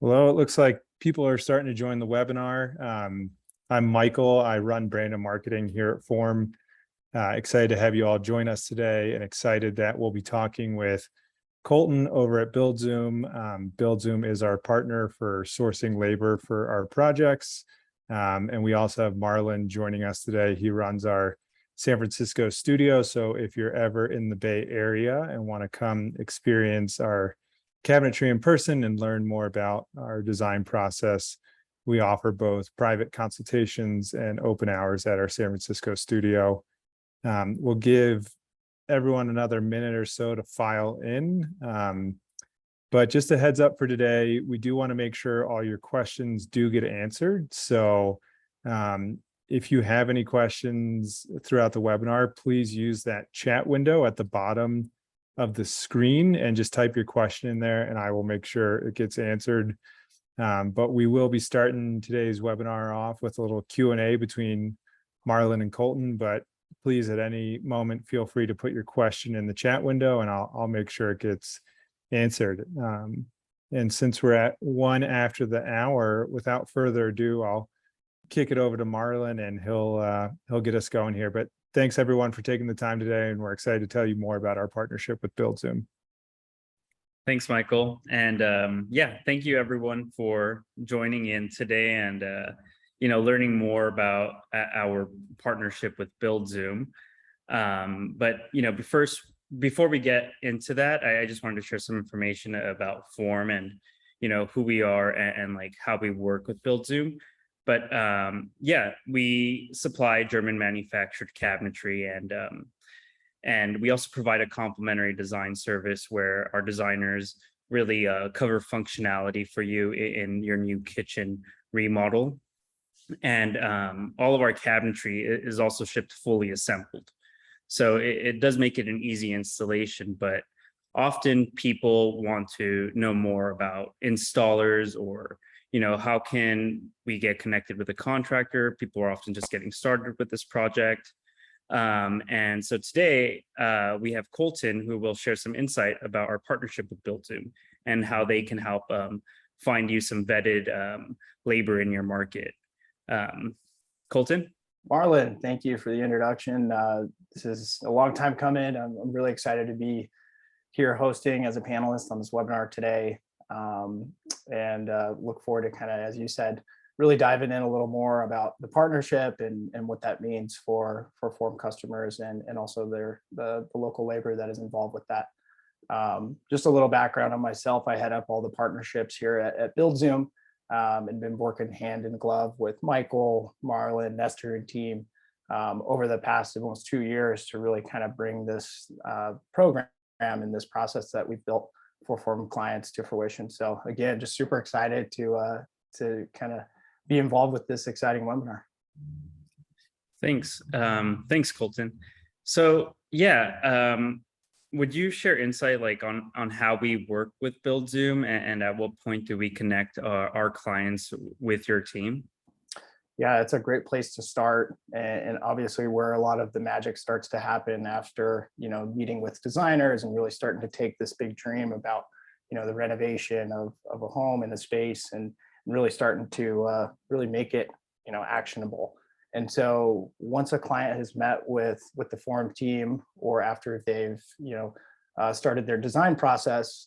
Well, it looks like people are starting to join the webinar. I'm Michael. I run brand and marketing here at Form. Excited to have you all join us today and excited that we'll be talking with Colton over at BuildZoom. BuildZoom is our partner for sourcing labor for our projects. And we also have Marlon joining us today. He runs our San Francisco studio. So if you're ever in the Bay Area and want to come experience our cabinetry in person and learn more about our design process, we offer both private consultations and open hours at our San Francisco studio. We'll give everyone another minute or so to file in. But just a heads up for today, we do want to make sure all your questions do get answered. So if you have any questions throughout the webinar, please use that chat window at the bottom of the screen and just type your question in there and I will make sure it gets answered. But we will be starting today's webinar off with a little Q&A between Marlon and Colton, but please at any moment feel free to put your question in the chat window and I'll make sure it gets answered. And since we're at 1 after the hour, without further ado, I'll kick it over to Marlon and he'll get us going here. But thanks everyone for taking the time today, and we're excited to tell you more about our partnership with BuildZoom. Thanks, Michael. And yeah, thank you everyone for joining in today and learning more about our partnership with BuildZoom. But first, before we get into that, I just wanted to share some information about Form and who we are and like how we work with BuildZoom. But yeah, we supply German manufactured cabinetry and we also provide a complimentary design service where our designers really cover functionality for you in your new kitchen remodel. And all of our cabinetry is also shipped fully assembled. So it does make it an easy installation, but often people want to know more about installers or how can we get connected with a contractor? People are often just getting started with this project. And so today we have Colton, who will share some insight about our partnership with BuildZoom and how they can help find you some vetted labor in your market. Colton? Marlon, thank you for the introduction. This is a long time coming. I'm really excited to be here hosting as a panelist on this webinar today. And look forward to kind of, as you said, really diving in a little more about the partnership and what that means for Form customers and also the local labor that is involved with that. Just a little background on myself. I head up all the partnerships here at BuildZoom and been working hand in glove with Michael, Marlon, Nestor, and team over the past almost 2 years to really kind of bring this program and this process that we've built for Form clients to fruition. So again, just super excited to kind of be involved with this exciting webinar. Thanks. Thanks, Colton. So yeah, would you share insight like on how we work with BuildZoom and at what point do we connect our clients with your team? Yeah, it's a great place to start, and obviously where a lot of the magic starts to happen after meeting with designers and really starting to take this big dream about the renovation of a home and a space and really starting to really make it actionable. And so once a client has met with the Form team or after they've started their design process,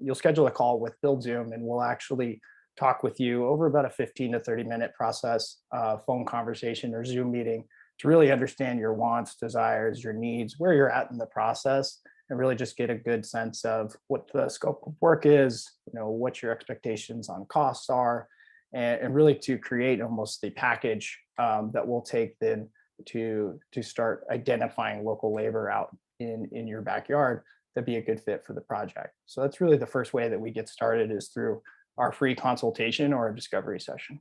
you'll schedule a call with BuildZoom and we'll actually talk with you over about a 15 to 30 minute process, phone conversation or Zoom meeting to really understand your wants, desires, your needs, where you're at in the process, and really just get a good sense of what the scope of work is, what your expectations on costs are, and really to create almost the package that we'll take then to start identifying local labor out in your backyard that'd be a good fit for the project. So that's really the first way that we get started is through our free consultation or a discovery session.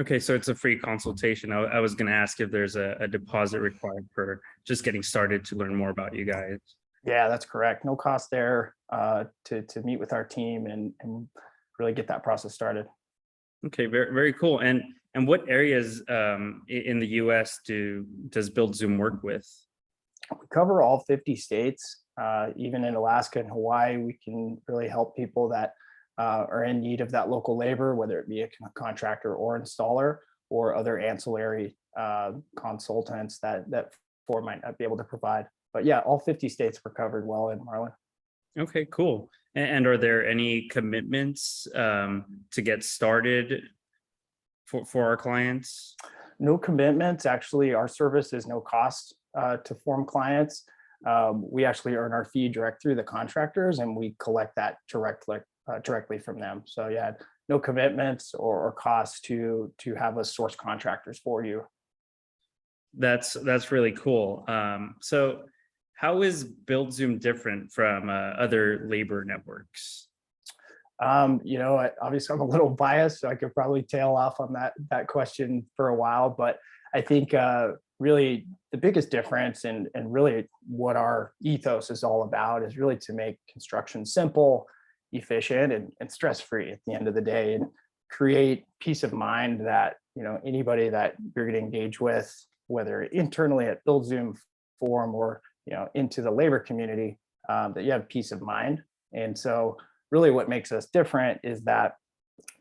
Okay, so it's a free consultation. I was going to ask if there's a deposit required for just getting started to learn more about you guys. Yeah, that's correct. No cost there to meet with our team and really get that process started. Okay, very, very cool. And what areas in the US does BuildZoom work with? We cover all 50 states. Even in Alaska and Hawaii, we can really help people that are in need of that local labor, whether it be a contractor or installer or other ancillary consultants that Ford might not be able to provide. But yeah, all 50 states were covered well in Marlin. Okay, cool. And are there any commitments to get started for our clients? No commitments. Actually, our service is no cost to Form clients. We actually earn our fee direct through the contractors, and we collect that directly from them. So yeah, no commitments or costs to have us source contractors for you. That's really cool. So how is BuildZoom different from other labor networks? Obviously I'm a little biased, so I could probably tail off on that question for a while, but I think really the biggest difference and really what our ethos is all about is really to make construction simple, efficient, and stress-free at the end of the day, and create peace of mind that anybody that you're going to engage with, whether internally at BuildZoom forum or into the labor community, that you have peace of mind. And so really what makes us different is that,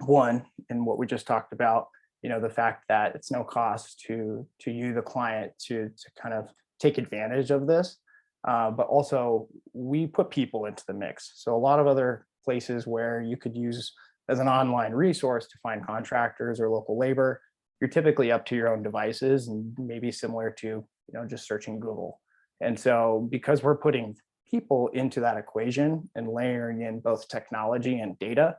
one, and what we just talked about, the fact that it's no cost to you, the client, to kind of take advantage of this. But also we put people into the mix. So a lot of other places where you could use as an online resource to find contractors or local labor, you're typically up to your own devices and maybe similar to just searching Google. And so because we're putting people into that equation and layering in both technology and data,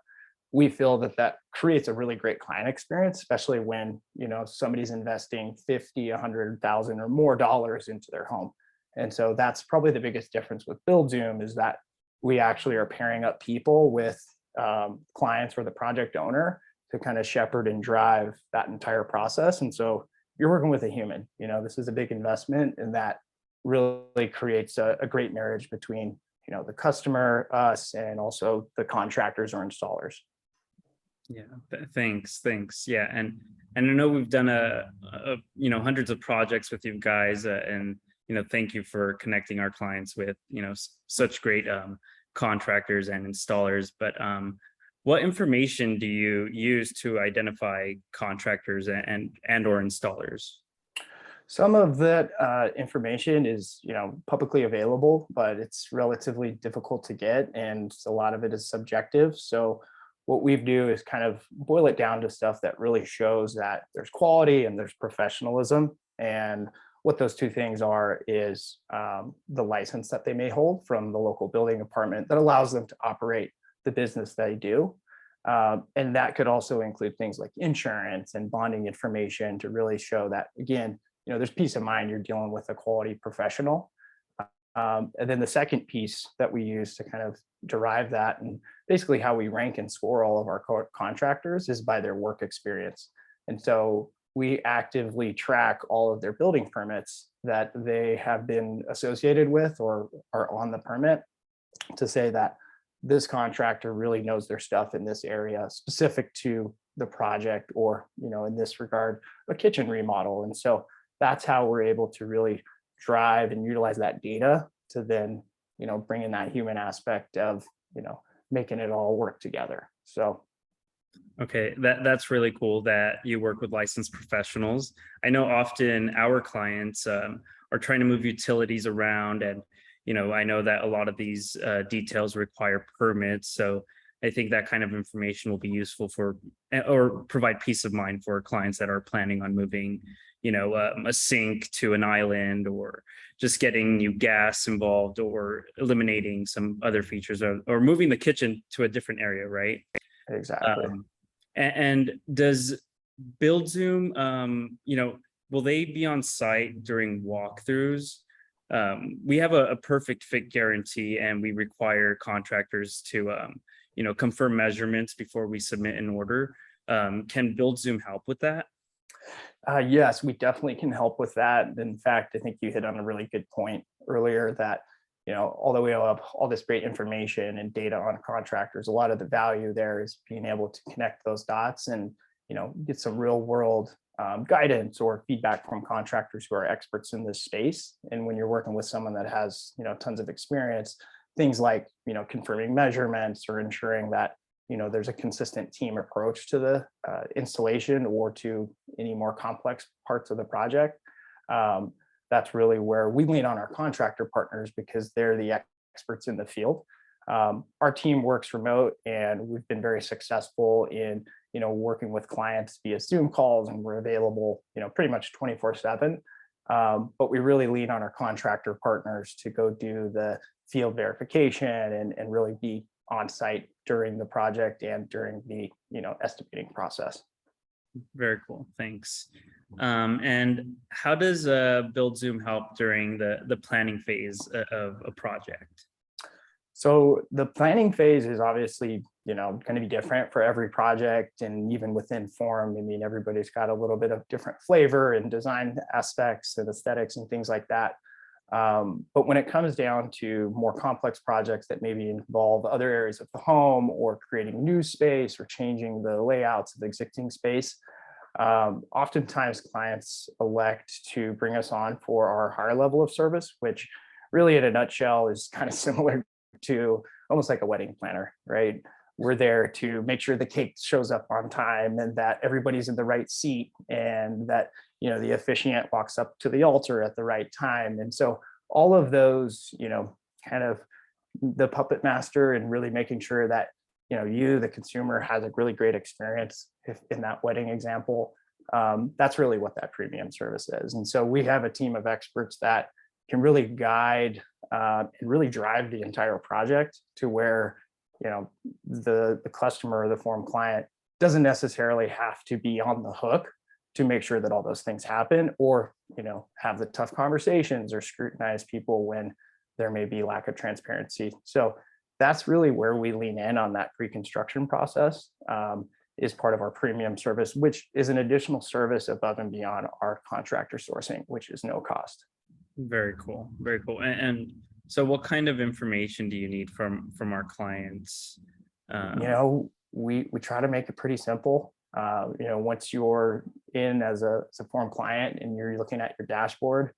we feel that creates a really great client experience, especially when somebody's investing 50, 100,000 or more dollars into their home. And so that's probably the biggest difference with BuildZoom, is that we actually are pairing up people with clients or the project owner to kind of shepherd and drive that entire process. And so you're working with a human. This is a big investment, and that really creates a great marriage between the customer, us, and also the contractors or installers. Yeah, thanks. Yeah, and I know we've done hundreds of projects with you guys, and thank you for connecting our clients with such great contractors and installers. But what information do you use to identify contractors and or installers? Some of that information is, publicly available, but it's relatively difficult to get, and a lot of it is subjective. So what we do is kind of boil it down to stuff that really shows that there's quality and there's professionalism. And what those two things are is the license that they may hold from the local building department that allows them to operate the business they do. And that could also include things like insurance and bonding information to really show that, again, there's peace of mind, you're dealing with a quality professional. And then the second piece that we use to kind of derive that, and basically how we rank and score all of our contractors, is by their work experience. And so we actively track all of their building permits that they have been associated with or are on the permit, to say that this contractor really knows their stuff in this area specific to the project, or in this regard, a kitchen remodel. And so that's how we're able to really drive and utilize that data to then bring in that human aspect of making it all work together. So okay, that's really cool that you work with licensed professionals. I know often our clients are trying to move utilities around, and I know that a lot of these details require permits. So I think that kind of information will be useful for, or provide peace of mind for clients that are planning on moving a sink to an island, or just getting new gas involved, or eliminating some other features, or moving the kitchen to a different area, right? exactly. And does BuildZoom, will they be on site during walkthroughs? We have a perfect fit guarantee, and we require contractors to, confirm measurements before we submit an order. Can BuildZoom help with that? Yes, we definitely can help with that. In fact, I think you hit on a really good point earlier that, although we have all this great information and data on contractors, a lot of the value there is being able to connect those dots and, get some real world guidance or feedback from contractors who are experts in this space. And when you're working with someone that has, tons of experience, things like, confirming measurements or ensuring that there's a consistent team approach to the installation or to any more complex parts of the project. That's really where we lean on our contractor partners because they're the experts in the field. Our team works remote, and we've been very successful in working with clients via Zoom calls, and we're available pretty much 24/7. But we really lean on our contractor partners to go do the field verification and really be on site during the project and during the estimating process. Very cool. Thanks. And how does BuildZoom help during the planning phase of a project? So the planning phase is obviously, going to be different for every project, and even within Form. I mean, everybody's got a little bit of different flavor and design aspects and aesthetics and things like that. But when it comes down to more complex projects that maybe involve other areas of the home or creating new space or changing the layouts of the existing space, oftentimes clients elect to bring us on for our higher level of service, which really in a nutshell is kind of similar to almost like a wedding planner, right? We're there to make sure the cake shows up on time and that everybody's in the right seat and that, the officiant walks up to the altar at the right time. And so all of those, kind of the puppet master and really making sure that, you, the consumer, has a really great experience in that wedding example. That's really what that premium service is. And so we have a team of experts that can really guide and really drive the entire project to where the customer or the Form client doesn't necessarily have to be on the hook to make sure that all those things happen, or have the tough conversations or scrutinize people when there may be lack of transparency. So that's really where we lean in on that pre-construction process, is part of our premium service, which is an additional service above and beyond our contractor sourcing, which is no cost. Very cool. Very cool. And so what kind of information do you need from our clients? We try to make it pretty simple. Once you're in as a Form client and you're looking at your dashboard,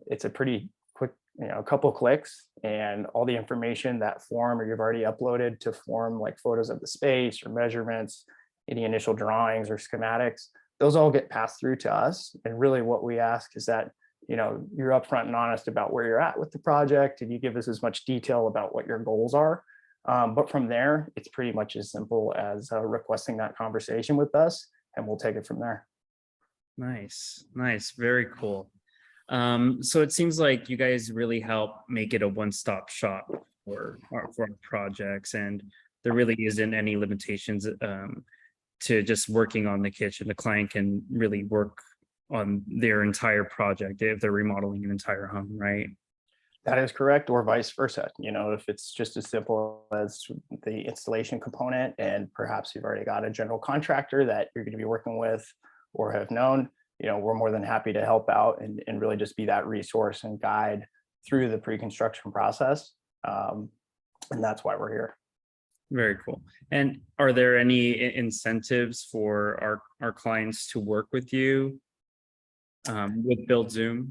it's a pretty quick, a couple clicks, and all the information that Form or you've already uploaded to Form, like photos of the space or measurements, any initial drawings or schematics, those all get passed through to us. And really what we ask is that you're upfront and honest about where you're at with the project, and you give us as much detail about what your goals are. But from there, it's pretty much as simple as requesting that conversation with us, and we'll take it from there. Nice. Very cool. So it seems like you guys really help make it a one-stop shop for our projects, and there really isn't any limitations to just working on the kitchen. The client can really work on their entire project if they're remodeling an entire home, right? That is correct, or vice versa. If it's just as simple as the installation component, and perhaps you've already got a general contractor that you're going to be working with or have known, we're more than happy to help out and really just be that resource and guide through the pre-construction process. And that's why we're here. Very cool. And are there any incentives for our clients to work with you with BuildZoom?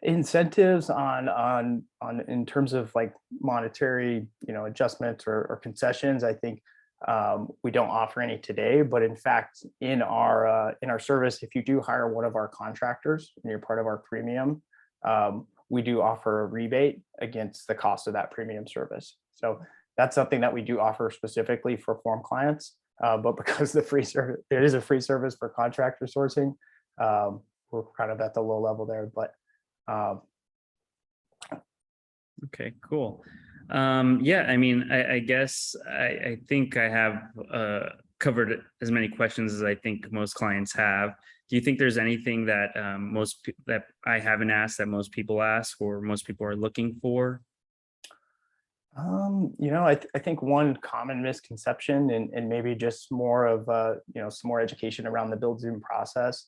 Incentives on in terms of like monetary adjustments or concessions, I think we don't offer any today, but in fact in our service, if you do hire one of our contractors and you're part of our premium, we do offer a rebate against the cost of that premium service. So that's something that we do offer specifically for Form clients, but because there is a free service for contractor sourcing, we're kind of at the low level there, but okay, cool. Yeah, I mean, I guess I think I have covered as many questions as I think most clients have. Do you think there's anything that that I haven't asked that most people ask or most people are looking for? I think one common misconception and maybe just more of some more education around the BuildZoom process.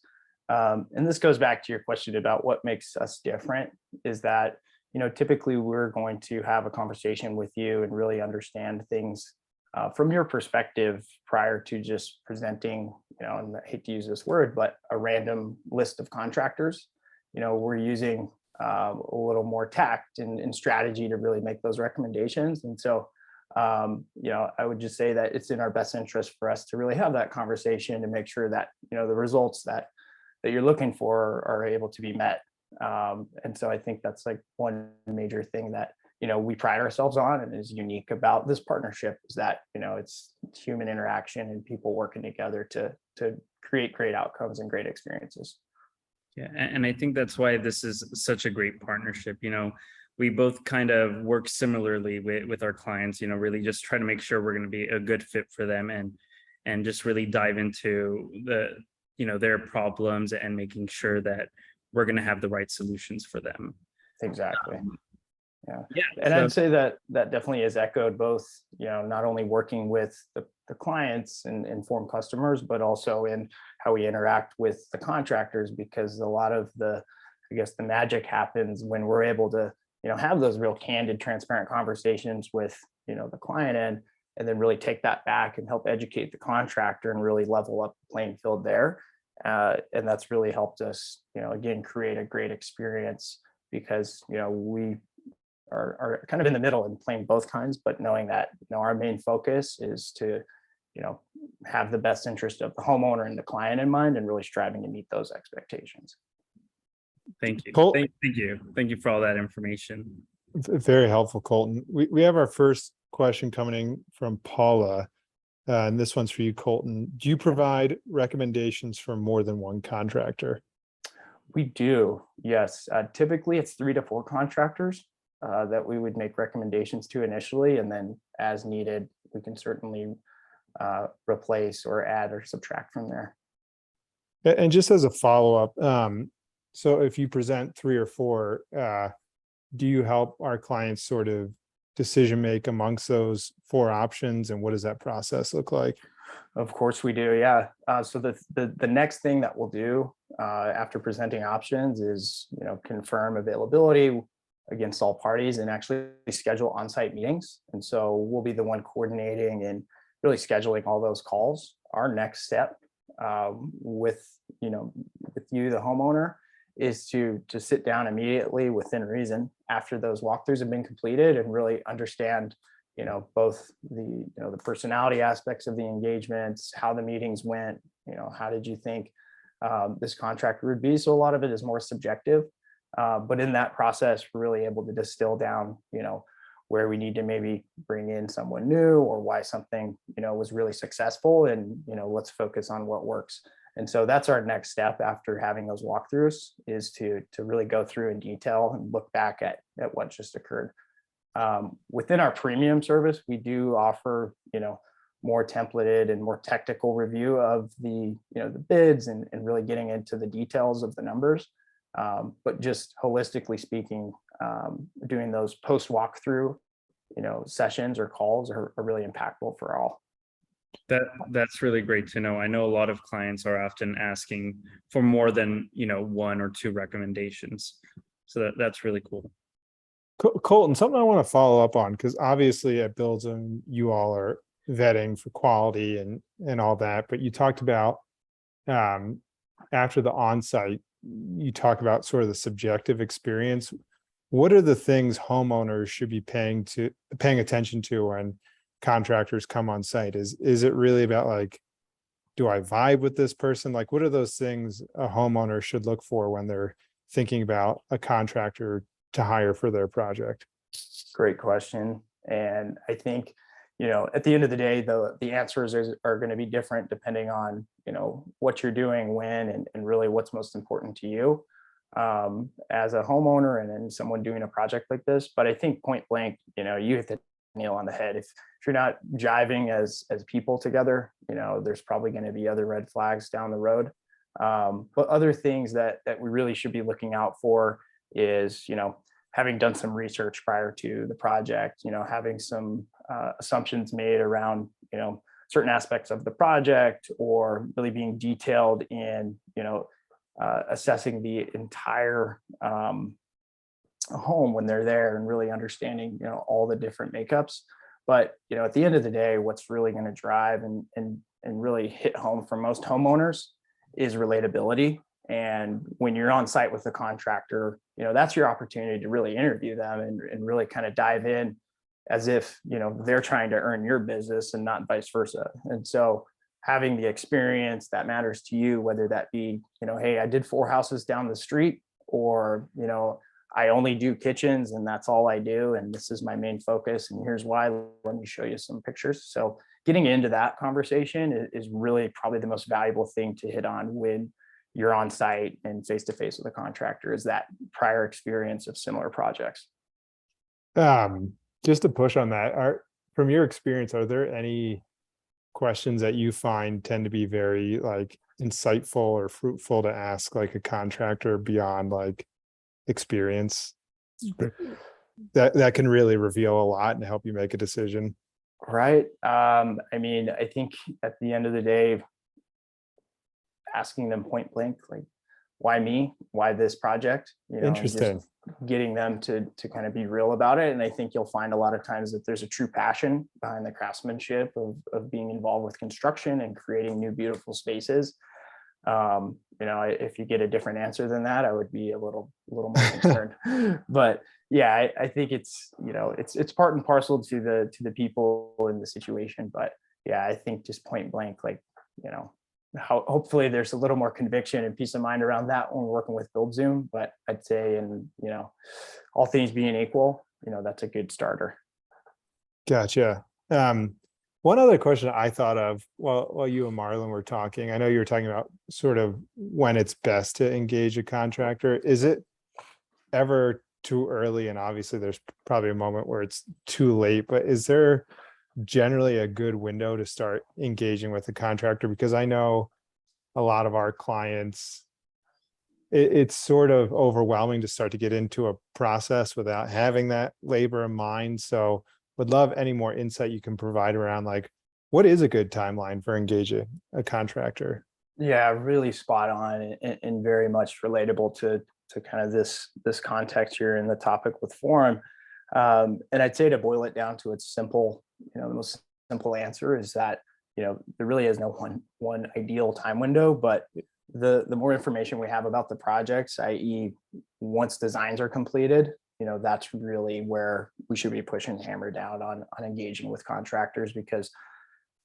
And this goes back to your question about what makes us different, is that, typically we're going to have a conversation with you and really understand things from your perspective prior to just presenting, and I hate to use this word, but a random list of contractors. We're using a little more tact and strategy to really make those recommendations. And so I would just say that it's in our best interest for us to really have that conversation to make sure that, the results that you're looking for are able to be met. And so I think that's like one major thing that, we pride ourselves on and is unique about this partnership is that, it's human interaction and people working together to create great outcomes and great experiences. Yeah, and I think that's why this is such a great partnership. We both kind of work similarly with our clients, really just try to make sure we're going to be a good fit for them and just really dive into their problems and making sure that we're going to have the right solutions for them. Exactly. Yeah. And so- I'd say that definitely is echoed both, not only working with the clients and inform customers, but also in how we interact with the contractors, because a lot of the magic happens when we're able to, have those real candid, transparent conversations with, the client and then really take that back and help educate the contractor and really level up the playing field there. And that's really helped us, again, create a great experience because, we are kind of in the middle and playing both kinds, but knowing that, our main focus is to, have the best interest of the homeowner and the client in mind and really striving to meet those expectations. Thank you. Col- Thank you. Thank you for all that information. Very helpful, Colton. We have our first question coming in from Paula. And this one's for you, Colton. Do you provide recommendations for more than one contractor? We do, yes. Typically, it's 3 to 4 contractors that we would make recommendations to initially, and then as needed, we can certainly replace or add or subtract from there. And just as a follow-up, so if you present 3 or 4, do you help our clients sort of decision make amongst those 4 options, and what does that process look like? Of course we do, yeah. So the next thing that we'll do after presenting options is, confirm availability against all parties and actually schedule on-site meetings. And so we'll be the one coordinating and really scheduling all those calls. Our next step with you, the homeowner, is to sit down immediately within reason after those walkthroughs have been completed and really understand, both the personality aspects of the engagements, how the meetings went, how did you think this contractor would be? So a lot of it is more subjective, but in that process, we're really able to distill down, where we need to maybe bring in someone new or why something, was really successful, and, let's focus on what works. And so that's our next step after having those walkthroughs, is to really go through in detail and look back at what just occurred. Within our premium service, we do offer, more templated and more technical review of the bids and really getting into the details of the numbers. But just holistically speaking, doing those post walkthrough, sessions or calls are really impactful for all. That's really great to know. I know a lot of clients are often asking for more than 1 or 2 recommendations. So that's really cool. Colton, something I want to follow up on, because obviously at BuildZoom, you all are vetting for quality and all that, but you talked about after the on-site, you talk about sort of the subjective experience. What are the things homeowners should be paying attention to when contractors come on site? Is it really about like, do I vibe with this person? Like, what are those things a homeowner should look for when they're thinking about a contractor to hire for their project? Great question. And I think, at the end of the day, the answers are going to be different depending on, what you're doing, when, and really what's most important to you as a homeowner and then someone doing a project like this. But I think point blank, you hit the nail on the head. If you're not jiving as people together, there's probably going to be other red flags down the road. But other things that we really should be looking out for is, having done some research prior to the project, having some assumptions made around, certain aspects of the project, or really being detailed in, assessing the entire home when they're there and really understanding, all the different makeups. But, at the end of the day, what's really going to drive and really hit home for most homeowners is relatability. And when you're on site with the contractor, that's your opportunity to really interview them and really kind of dive in as if, they're trying to earn your business and not vice versa. And so having the experience that matters to you, whether that be, hey, I did 4 houses down the street, or, I only do kitchens and that's all I do. And this is my main focus. And here's why. Let me show you some pictures. So getting into that conversation is really probably the most valuable thing to hit on when you're on site and face to face with a contractor, is that prior experience of similar projects. Just to push on that, from your experience, are there any questions that you find tend to be very like insightful or fruitful to ask like a contractor beyond like experience that can really reveal a lot and help you make a decision? Right. I think at the end of the day, asking them point blank, like, why me? Why this project? Interesting. Just getting them to kind of be real about it. And I think you'll find a lot of times that there's a true passion behind the craftsmanship of being involved with construction and creating new, beautiful spaces. If you get a different answer than that, I would be a little more concerned. But yeah, I think it's part and parcel to the people in the situation. But yeah, I think just point blank, like, hopefully there's a little more conviction and peace of mind around that when we're working with BuildZoom. But I'd say, and all things being equal, that's a good starter. Gotcha. One other question I thought of while you and Marlon were talking, I know you were talking about sort of when it's best to engage a contractor. Is it ever too early? And obviously there's probably a moment where it's too late, but is there generally a good window to start engaging with a contractor? Because I know a lot of our clients, it's sort of overwhelming to start to get into a process without having that labor in mind. So would love any more insight you can provide around like, what is a good timeline for engaging a contractor? Yeah, really spot on and very much relatable to kind of this context here in the topic with Forum. And I'd say to boil it down to its simple, the most simple answer is that, there really is no one ideal time window, but the more information we have about the projects, i.e. once designs are completed, that's really where we should be pushing hammer down on engaging with contractors, because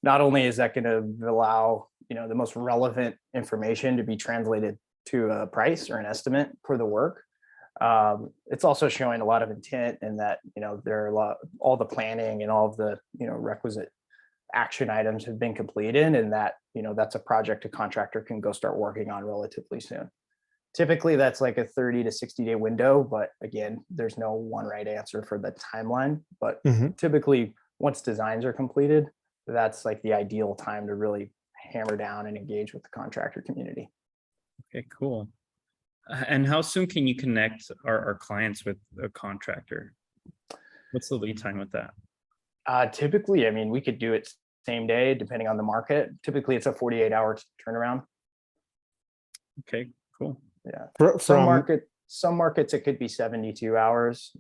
not only is that going to allow, the most relevant information to be translated to a price or an estimate for the work, it's also showing a lot of intent in that, there are all the planning and all of the, requisite action items have been completed, and that, that's a project a contractor can go start working on relatively soon. Typically that's like a 30 to 60-day window, but again, there's no one right answer for the timeline. But typically once designs are completed, that's like the ideal time to really hammer down and engage with the contractor community. Okay, cool. And how soon can you connect our clients with a contractor? What's the lead time with that? Typically, we could do it same day, depending on the market. Typically it's a 48-hour turnaround. Okay, cool. Yeah. Some markets it could be 72 hours,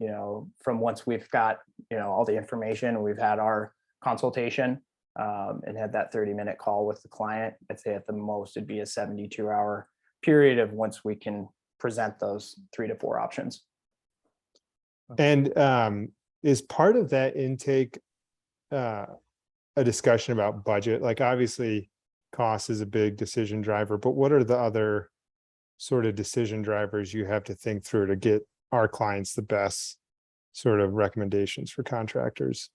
from once we've got, all the information, we've had our consultation, and had that 30-minute call with the client. I'd say at the most it'd be a 72-hour period of once we can present those 3 to 4 options. And is part of that intake a discussion about budget? Like obviously cost is a big decision driver, but what are the other sort of decision drivers you have to think through to get our clients the best sort of recommendations for contractors?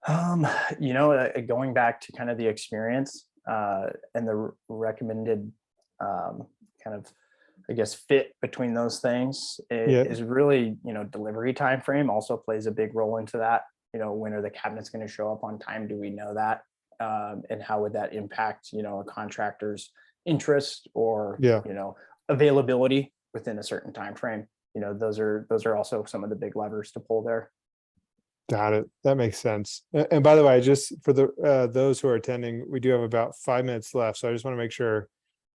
Going back to kind of the experience and the recommended kind of, I guess, fit between those things is really, delivery time frame also plays a big role into that. When are the cabinets going to show up on time? Do we know that? And how would that impact, a contractor's interest or, availability within a certain time frame? Those are also some of the big levers to pull there. Got it. That makes sense. And by the way, just for those who are attending, we do have about 5 minutes left. So I just want to make sure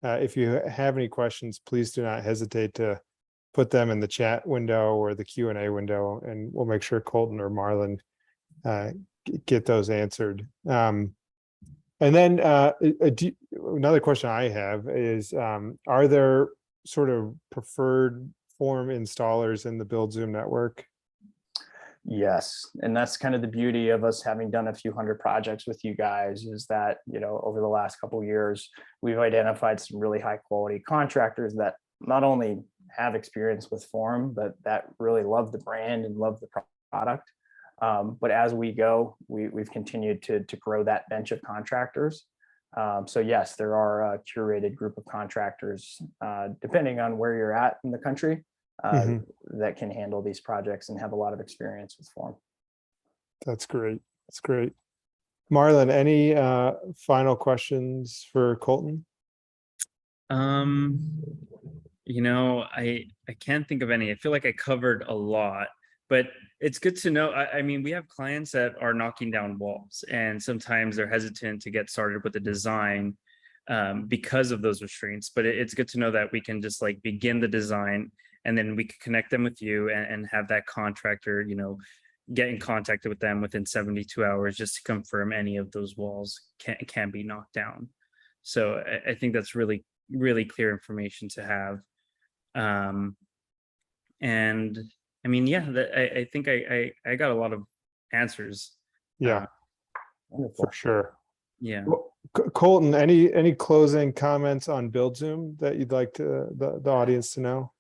if you have any questions, please do not hesitate to put them in the chat window or the Q&A window, and we'll make sure Colton or Marlon get those answered. And then another question I have is, are there sort of preferred form installers in the BuildZoom network? Yes, and that's kind of the beauty of us having done a few hundred projects with you guys is that, over the last couple of years, we've identified some really high quality contractors that not only have experience with Form, but that really love the brand and love the product. But as we go, we've continued to grow that bench of contractors. So yes, there are a curated group of contractors, depending on where you're at in the country, Mhm. that can handle these projects and have a lot of experience with Form. That's great. That's great. Marlon, any final questions for Colton? I can't think of any. I feel like I covered a lot, but it's good to know. I mean, we have clients that are knocking down walls, and sometimes they're hesitant to get started with the design because of those restraints. But it's good to know that we can just like begin the design, and then we can connect them with you and have that contractor, get in contact with them within 72 hours just to confirm any of those walls can be knocked down. So I think that's really, really clear information to have. And I mean, yeah, I think I got a lot of answers. Yeah, Wonderful. for sure. Yeah. Well, Colton, any closing comments on BuildZoom that you'd like the audience to know?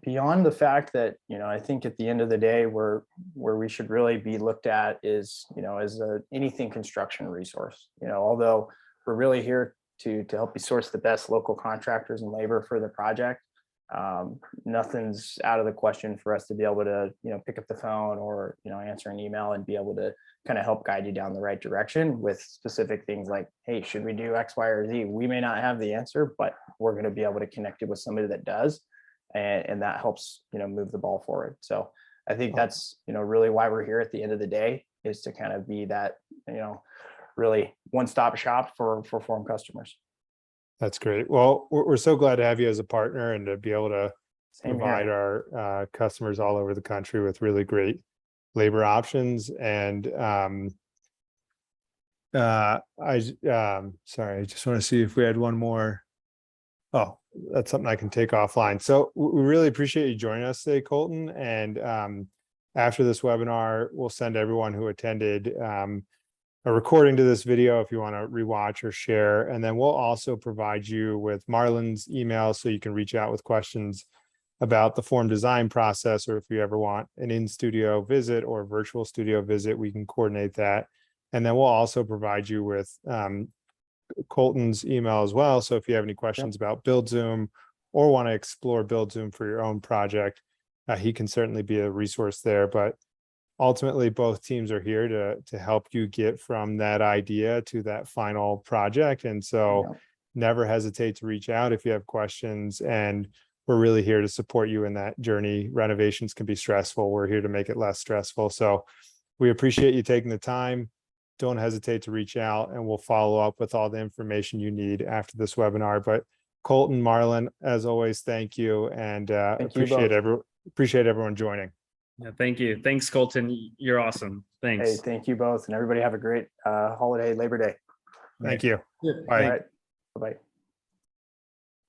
Beyond the fact that, I think at the end of the day, where we should really be looked at is, as anything construction resource, although we're really here to help you source the best local contractors and labor for the project. Nothing's out of the question for us to be able to, pick up the phone or, answer an email and be able to kind of help guide you down the right direction with specific things like, hey, should we do X, Y, or Z? We may not have the answer, but we're going to be able to connect you with somebody that does. And that helps, move the ball forward. So I think that's, really why we're here at the end of the day, is to kind of be that, really one-stop shop for Form customers. That's great. Well, we're so glad to have you as a partner and to be able to Same provide here. our customers all over the country with really great labor options. And sorry, I just want to see if we had one more. Oh, that's something I can take offline. So we really appreciate you joining us today, Colton. And after this webinar, we'll send everyone who attended a recording to this video if you want to rewatch or share. And then we'll also provide you with Marlon's email so you can reach out with questions about the form design process, or if you ever want an in-studio visit or virtual studio visit, we can coordinate that. And then we'll also provide you with Colton's email as well. So if you have any questions about BuildZoom or want to explore BuildZoom for your own project, he can certainly be a resource there. But ultimately, both teams are here to help you get from that idea to that final project. And so never hesitate to reach out if you have questions. And we're really here to support you in that journey. Renovations can be stressful. We're here to make it less stressful. So we appreciate you taking the time. Don't hesitate to reach out, and we'll follow up with all the information you need after this webinar. But Colton, Marlon, as always, thank you. And appreciate everyone joining. Yeah, thank you. Thanks, Colton. You're awesome. Thanks. Hey, thank you both. And everybody have a great holiday, Labor Day. Thank you. Yeah, Bye. All right. Bye-bye.